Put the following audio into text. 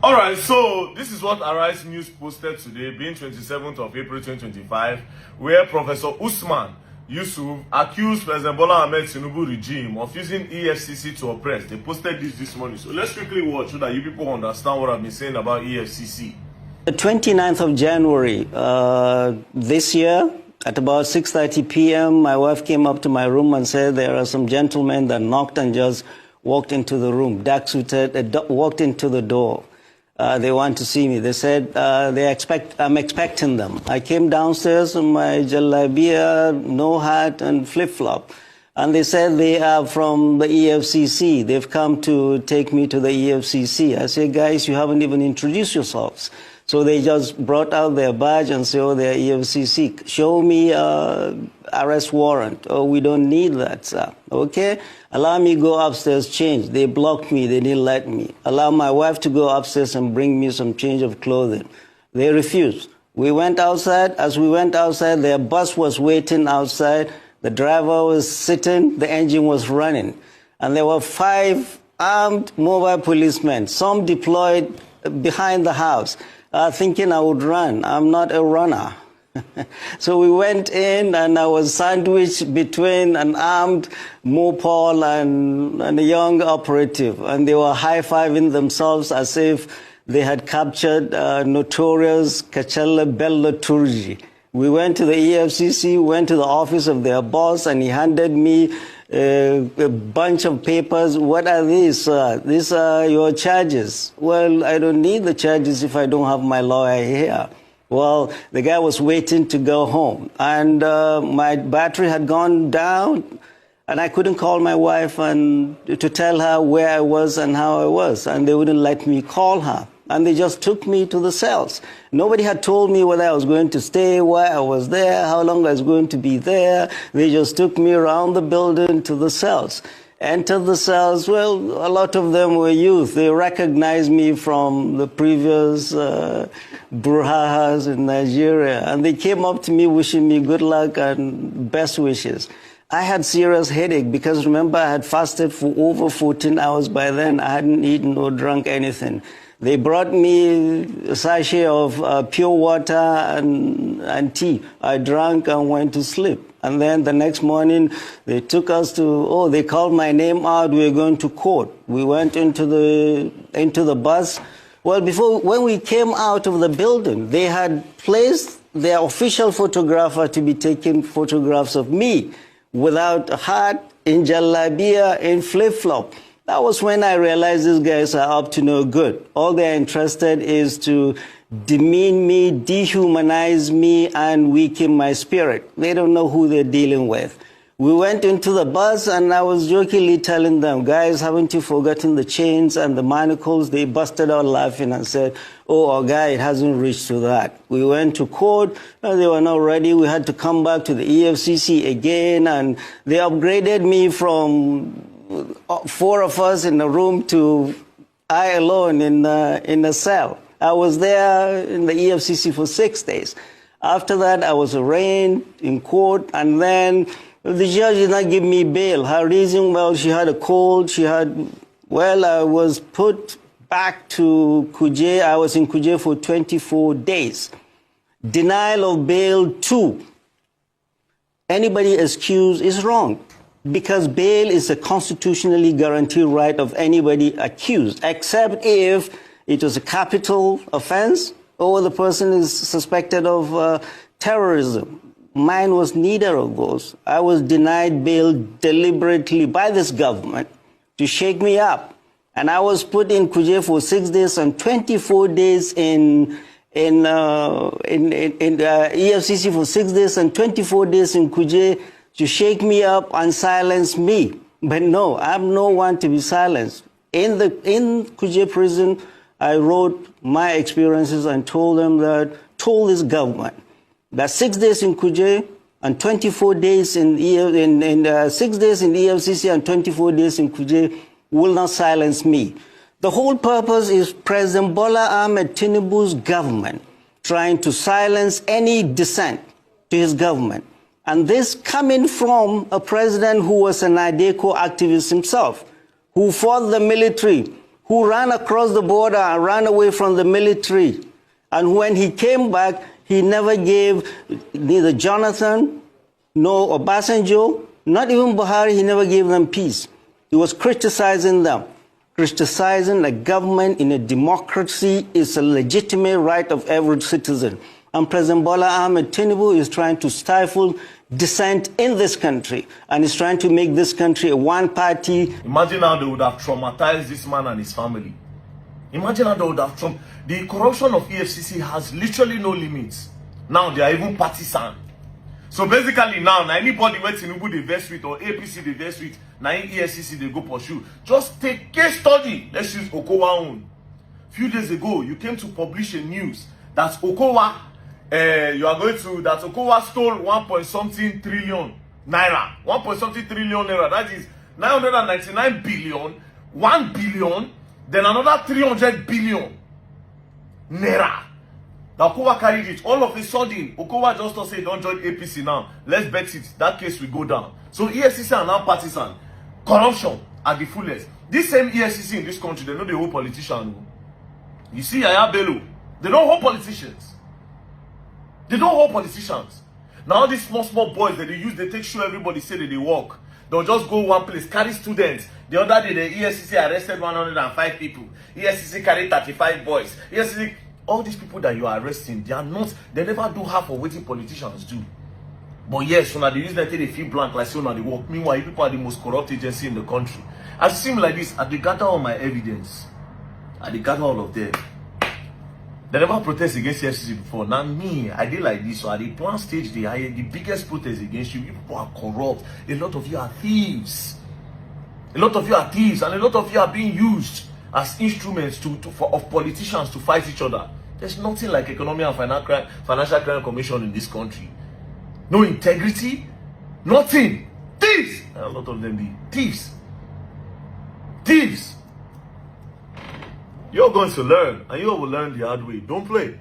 All right, so this is what Arise News posted today, being 27th of April 2025, where Professor Usman Yusuf accused President Bola Ahmed Tinubu regime of using EFCC to oppress. They posted this morning. So let's quickly watch so that you people understand what I've been saying about EFCC. The 29th of January this year, at about 6:30 p.m., my wife came up to my room and said there are some gentlemen that knocked and just walked into the room, dark-suited, walked into the door. They want to see me. They said I'm expecting them. I came downstairs in my jalabia, no hat, and flip-flop. And they said they are from the EFCC. They've come to take me to the EFCC. I said, guys, you haven't even introduced yourselves. So they just brought out their badge and said, oh, they're EFCC. Show me arrest warrant. Oh, we don't need that, sir. Okay? Allow me to go upstairs, change. They blocked me. They didn't let me. Allow my wife to go upstairs and bring me some change of clothing. They refused. We went outside. As we went outside, their bus was waiting outside. The driver was sitting. The engine was running. And there were 5 armed mobile policemen, some deployed behind the house, thinking I would run. I'm not a runner. So we went in, and I was sandwiched between an armed mopal and a young operative. And they were high-fiving themselves as if they had captured notorious Kachala Bello Turji. We went to the EFCC, went to the office of their boss, and he handed me a bunch of papers. What are these? These are your charges. Well, I don't need the charges if I don't have my lawyer here. Well, the guy was waiting to go home, and my battery had gone down, and I couldn't call my wife and to tell her where I was and how I was, and they wouldn't let me call her. And they just took me to the cells. Nobody had told me whether I was going to stay, why I was there, how long I was going to be there. They just took me around the building to the cells. Entered the cells. Well, a lot of them were youth. They recognized me from the previous brouhahas in Nigeria. And they came up to me wishing me good luck and best wishes. I had serious headache because, remember, I had fasted for over 14 hours by then. I hadn't eaten or drunk anything. They brought me a sachet of pure water and tea. I drank and went to sleep. And then the next morning, they took us to, they called my name out. We were going to court. We went into the bus. Well, when we came out of the building, they had placed their official photographer to be taking photographs of me without a hat, in jalabia, in flip-flop. That was when I realized these guys are up to no good. All they're interested is to demean me, dehumanize me, and weaken my spirit. They don't know who they're dealing with. We went into the bus, and I was jokingly telling them, guys, haven't you forgotten the chains and the manacles? They busted out laughing and said, oh, our guy, it hasn't reached to that. We went to court. They were not ready. We had to come back to the EFCC again, and they upgraded me from 4 of us in a room to I alone in a cell. I was there in the EFCC for 6 days. After that, I was arraigned in court, and then the judge did not give me bail. Her reason, well, she had a cold. I was put back to Kuje. I was in Kuje for 24 days. Denial of bail 2. Anybody excused is wrong, because bail is a constitutionally guaranteed right of anybody accused, except if it was a capital offense or the person is suspected of terrorism. Mine was neither of those. I was denied bail deliberately by this government to shake me up. And I was put in Kuje for 6 days and 24 days in EFCC for 6 days and 24 days in Kuje to shake me up and silence me. But no, I'm no one to be silenced. In Kuje prison, I wrote my experiences and told this government that 6 days in Kuje and 24 days 6 days in EFCC and 24 days in Kuje will not silence me. The whole purpose is President Bola Ahmed Tinubu's government trying to silence any dissent to his government. And this coming from a president who was an Adeko activist himself, who fought the military who ran across the border and ran away from the military. And when he came back, he never gave neither Jonathan nor Obasanjo, not even Buhari, he never gave them peace. He was criticizing them. Criticizing a government in a democracy is a legitimate right of every citizen. And President Bola Ahmed Tinubu is trying to stifle dissent in this country and is trying to make this country a one-party. Imagine how they would have traumatized this man and his family. Imagine how they would have the corruption of EFCC has literally no limits. Now they are even partisan. So basically now anybody where Tinubu they verse with or APC they verse with, now in EFCC they go pursue. Just take case study. Let's use Okowa own. Few days ago, you came to publish a news that Okowa, that Okowa stole 1.something trillion naira. 1.something trillion naira. That is 999 billion, 1 billion, then another 300 billion naira. Now Okowa carried it. All of a sudden, Okowa just say don't join APC now. Let's bet it. That case will go down. So EFCC are now partisan. Corruption at the fullest. This same EFCC in this country, they know the whole politician. You see Yaya Bello, they don't hold politicians. They don't hold politicians. Now these small boys that they use, they take show everybody say that they work. They'll just go one place, carry students. The other day, the EFCC arrested 105 people. EFCC carried 35 boys. EFCC, all these people that you are arresting, they never do half of what politicians do. But yes, when they use that they feel blank like so now they work. Meanwhile, you people are the most corrupt agency in the country. I seem like this, I gather all my evidence. I gather all of them. They never protest against FCC before. Now me, I did like this. So at the plan stage, the biggest protest against you. You people are corrupt. A lot of you are thieves. A lot of you are thieves, and a lot of you are being used as instruments of politicians to fight each other. There's nothing like Economic and Financial Crime Commission in this country. No integrity, nothing. Thieves. And a lot of them be thieves. Thieves. You're going to learn, and you will learn the hard way. Don't play.